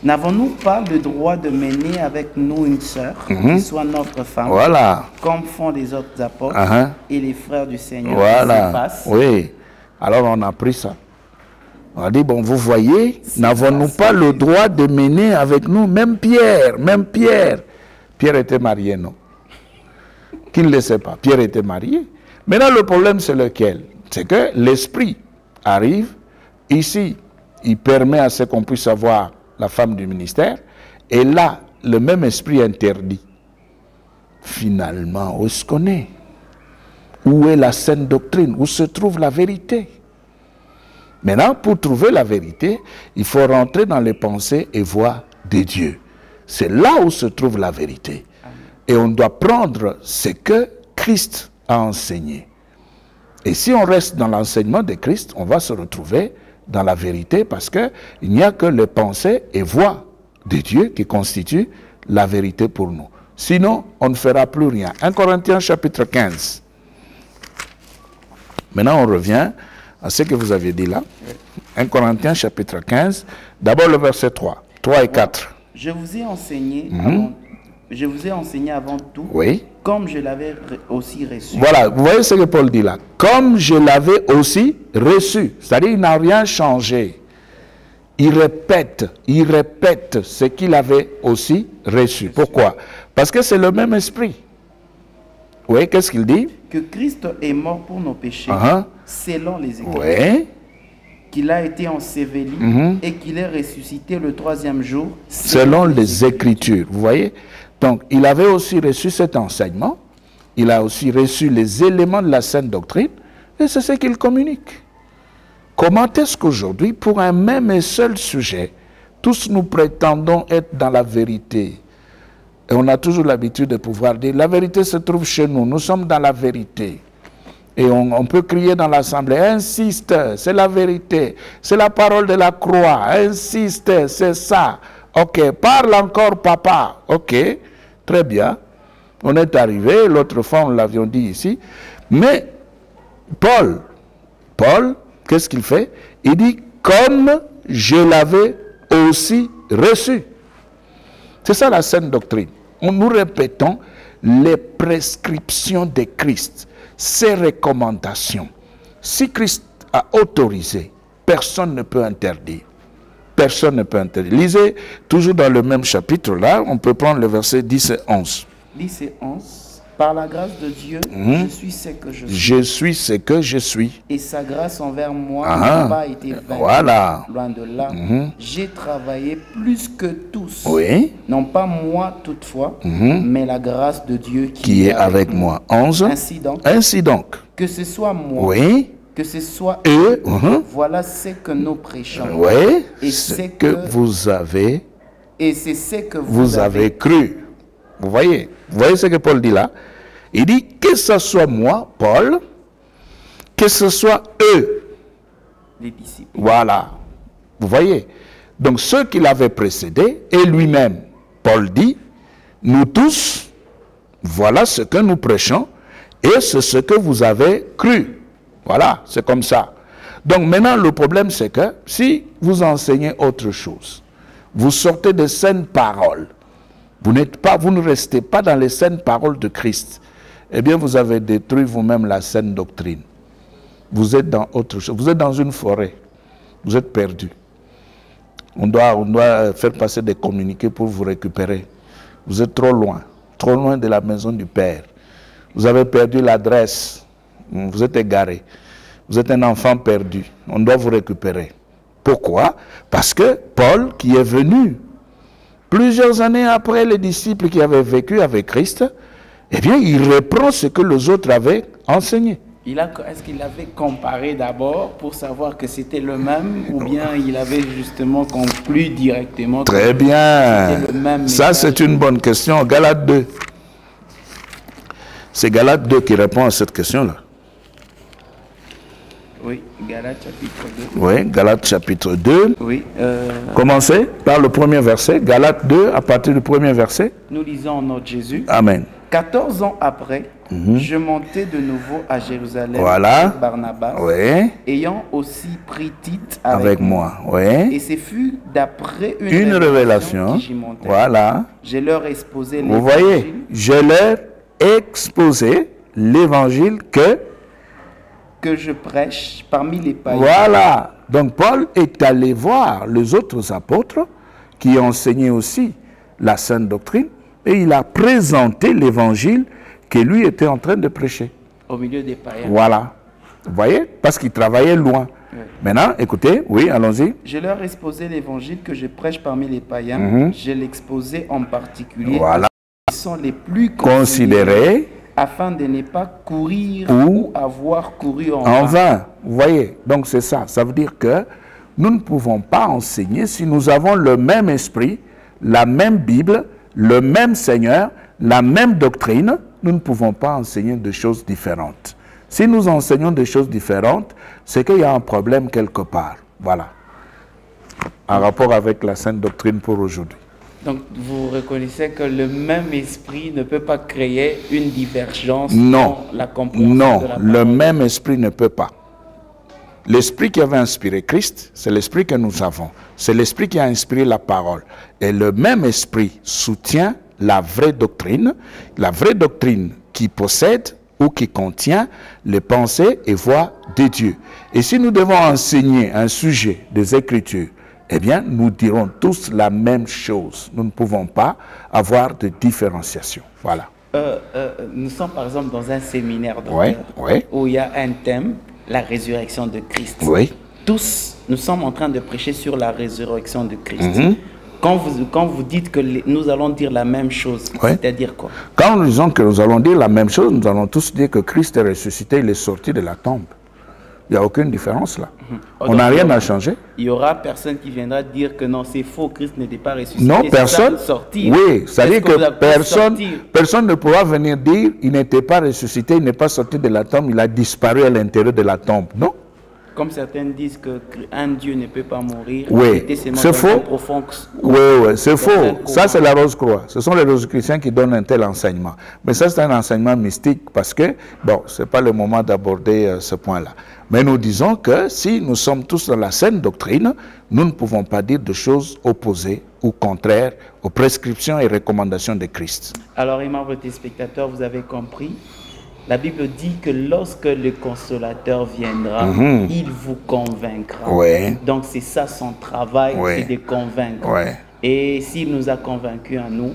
n'avons-nous pas le droit de mener avec nous une sœur qui soit notre femme, comme font les autres apôtres et les frères du Seigneur qui se passent? Oui, alors on a pris ça. On a dit, bon, vous voyez, n'avons-nous pas le droit de mener avec nous, même Pierre, Pierre était marié, non? Qui ne le sait pas, Pierre était marié. Maintenant, le problème, c'est lequel? C'est que l'esprit arrive ici, il permet à ce qu'on puisse avoir la femme du ministère, et là, le même esprit interdit. Finalement, où est-ce qu'on est? Où est la saine doctrine? Où se trouve la vérité? Maintenant, pour trouver la vérité, il faut rentrer dans les pensées et voies de Dieu. C'est là où se trouve la vérité. Et on doit prendre ce que Christ a enseigné. Et si on reste dans l'enseignement de Christ, on va se retrouver dans la vérité parce qu'il n'y a que les pensées et voies de Dieu qui constituent la vérité pour nous. Sinon, on ne fera plus rien. 1 Corinthiens chapitre 15. Maintenant, on revient à ce que vous aviez dit là. 1 Corinthiens chapitre 15, d'abord le verset 3 et 4. Je vous ai enseigné avant tout, comme je l'avais aussi reçu. Voilà, vous voyez ce que Paul dit là. Comme je l'avais aussi reçu. C'est-à-dire il n'a rien changé. Il répète ce qu'il avait aussi reçu. Pourquoi? Parce que c'est le même esprit. Oui, qu'est-ce qu'il dit? Que Christ est mort pour nos péchés, selon les Écritures. Oui. Qu'il a été enseveli et qu'il est ressuscité le troisième jour, selon les Écritures. Vous voyez? Donc, il avait aussi reçu cet enseignement. Il a aussi reçu les éléments de la saine doctrine. Et c'est ce qu'il communique. Comment est-ce qu'aujourd'hui, pour un même et seul sujet, tous nous prétendons être dans la vérité? Et on a toujours l'habitude de pouvoir dire, la vérité se trouve chez nous, nous sommes dans la vérité. Et on peut crier dans l'assemblée, insiste, c'est la vérité, c'est la parole de la croix, insiste, c'est ça. Ok, parle encore papa, ok, très bien. On est arrivé, l'autre fois on l'avions dit ici, mais Paul, qu'est-ce qu'il fait? Il dit, comme je l'avais aussi reçu. C'est ça la saine doctrine. Nous répétons les prescriptions de Christ, ses recommandations. Si Christ a autorisé, personne ne peut interdire. Personne ne peut interdire. Lisez toujours dans le même chapitre là, on peut prendre le verset 10 et 11. 10 et 11. Par la grâce de Dieu, je suis ce que je suis. Je suis ce que je suis. Et sa grâce envers moi n'a pas été vaine. Voilà. Loin de là, j'ai travaillé plus que tous. Oui. Non pas moi toutefois, mais la grâce de Dieu qui est avec moi. 11. Ainsi donc. Que ce soit moi. Oui. Que ce soit eux. Voilà ce que nous prêchons. Oui. Et ce que vous avez. Et c'est ce que vous avez cru. Vous voyez ce que Paul dit là? Il dit que ce soit moi, Paul, que ce soit eux. Les disciples. Voilà. Vous voyez? Donc ceux qui l'avaient précédé et lui-même, Paul dit, nous tous, voilà ce que nous prêchons et c'est ce que vous avez cru. Voilà, c'est comme ça. Donc maintenant le problème c'est que si vous enseignez autre chose, vous sortez de saines paroles, vous ne restez pas dans les saines paroles de Christ, eh bien vous avez détruit vous-même la saine doctrine. Vous êtes dans autre chose, vous êtes dans une forêt, vous êtes perdu. On doit faire passer des communiqués pour vous récupérer. Vous êtes trop loin de la maison du Père. Vous avez perdu l'adresse, vous êtes égaré. Vous êtes un enfant perdu, on doit vous récupérer. Pourquoi? Parce que Paul, qui est venu plusieurs années après les disciples qui avaient vécu avec Christ, eh bien, il reprend ce que les autres avaient enseigné. Est-ce qu'il avait comparé d'abord pour savoir que c'était le même ou bien il avait justement conclu directement? Très bien. Le même ça, c'est une bonne question. Galates 2. C'est Galates 2 qui répond à cette question-là. Oui, Galates chapitre 2. Oui, Galates chapitre 2. Oui. Commencez par le premier verset. Galates 2, à partir du premier verset. Nous lisons notre Jésus. Amen. 14 ans après, je montai de nouveau à Jérusalem Voilà. avec Barnabas, Oui. ayant aussi pris Tite Avec moi. Oui. Et ce fut d'après Une révélation. que j'y montais. Voilà. Je leur exposai Vous voyez, je leur exposé l'évangile que je prêche parmi les païens. Voilà. Donc Paul est allé voir les autres apôtres qui enseignaient aussi la sainte doctrine et il a présenté l'évangile que lui était en train de prêcher. Au milieu des païens. Voilà. Vous voyez? Parce qu'il travaillait loin. Oui. Maintenant, écoutez, oui, allons-y. Je leur exposai l'évangile que je prêche parmi les païens. Je l'exposais en particulier voilà. Qui sont les plus considérés afin de ne pas courir ou avoir couru en vain. Vous voyez? Donc c'est ça. Ça veut dire que nous ne pouvons pas enseigner si nous avons le même esprit, la même Bible, le même Seigneur, la même doctrine. Nous ne pouvons pas enseigner des choses différentes. Si nous enseignons des choses différentes, c'est qu'il y a un problème quelque part. Voilà. En rapport avec la sainte doctrine pour aujourd'hui. Donc, vous reconnaissez que le même esprit ne peut pas créer une divergence dans la compréhension de la parole. Le même esprit ne peut pas. L'esprit qui avait inspiré Christ, c'est l'esprit que nous avons. C'est l'esprit qui a inspiré la parole. Et le même esprit soutient la vraie doctrine qui possède ou qui contient les pensées et voies de Dieu. Et si nous devons enseigner un sujet des Écritures, eh bien, nous dirons tous la même chose. Nous ne pouvons pas avoir de différenciation. Voilà. Nous sommes par exemple dans un séminaire où il y a un thème, la résurrection de Christ. Oui. Tous, nous sommes en train de prêcher sur la résurrection de Christ. Quand vous dites que nous allons dire la même chose, c'est-à-dire quoi? Quand nous disons que nous allons dire la même chose, nous allons tous dire que Christ est ressuscité, il est sorti de la tombe. Il n'y a aucune différence là. On n'a rien à changer. Il y aura personne qui viendra dire que non, c'est faux, Christ n'était pas ressuscité. Non, personne. Oui, c'est-à-dire que personne ne pourra venir dire il n'était pas ressuscité, il n'est pas sorti de la tombe, il a disparu à l'intérieur de la tombe. Non. Comme certains disent qu'un Dieu ne peut pas mourir. Oui, c'est faux. Oui, c'est faux. Ça, c'est la Rose-Croix. Ce sont les Rose-Chrétiens qui donnent un tel enseignement. Mais ça, c'est un enseignement mystique parce que, bon, ce n'est pas le moment d'aborder ce point-là. Mais nous disons que si nous sommes tous dans la saine doctrine, nous ne pouvons pas dire de choses opposées ou contraires aux prescriptions et recommandations de Christ. Alors, aimable téléspectateurs, vous avez compris. La Bible dit que lorsque le Consolateur viendra, il vous convaincra. Donc c'est ça son travail, c'est de convaincre. Et s'il nous a convaincus à nous,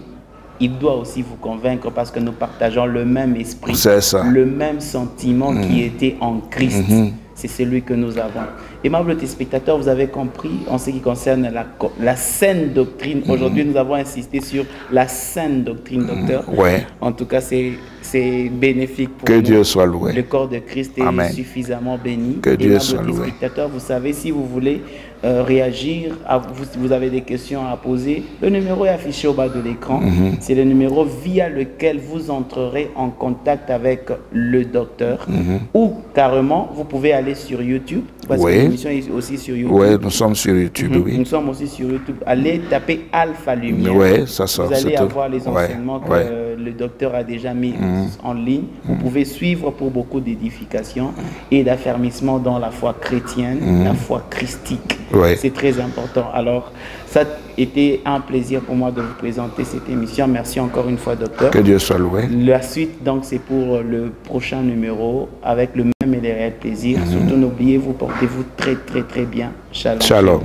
il doit aussi vous convaincre parce que nous partageons le même esprit, le même sentiment qui était en Christ. C'est celui que nous avons. Aimables téléspectateurs, vous avez compris en ce qui concerne la saine doctrine. Aujourd'hui, nous avons insisté sur la saine doctrine, docteur. En tout cas, c'est bénéfique pour nous. Que Dieu soit loué. Le corps de Christ est suffisamment béni. Que Dieu soit loué. Téléspectateurs, vous savez, si vous voulez réagir, vous avez des questions à poser, le numéro est affiché au bas de l'écran. C'est le numéro via lequel vous entrerez en contact avec le docteur. Ou carrément, vous pouvez aller sur YouTube. Parce que l'émission est aussi sur YouTube. Oui, nous sommes sur YouTube, Nous sommes aussi sur YouTube. Allez taper Alpha Lumière. Vous allez avoir les enseignements que le docteur a déjà mis en ligne. Vous pouvez suivre pour beaucoup d'édification et d'affermissement dans la foi chrétienne, la foi christique. C'est très important. Alors, ça a été un plaisir pour moi de vous présenter cette émission. Merci encore une fois, docteur. Que Dieu soit loué. La suite, donc, c'est pour le prochain numéro avec le même et les réels plaisirs. Surtout, n'oubliez, vous portez-vous très, très, très bien. Shalom. Shalom.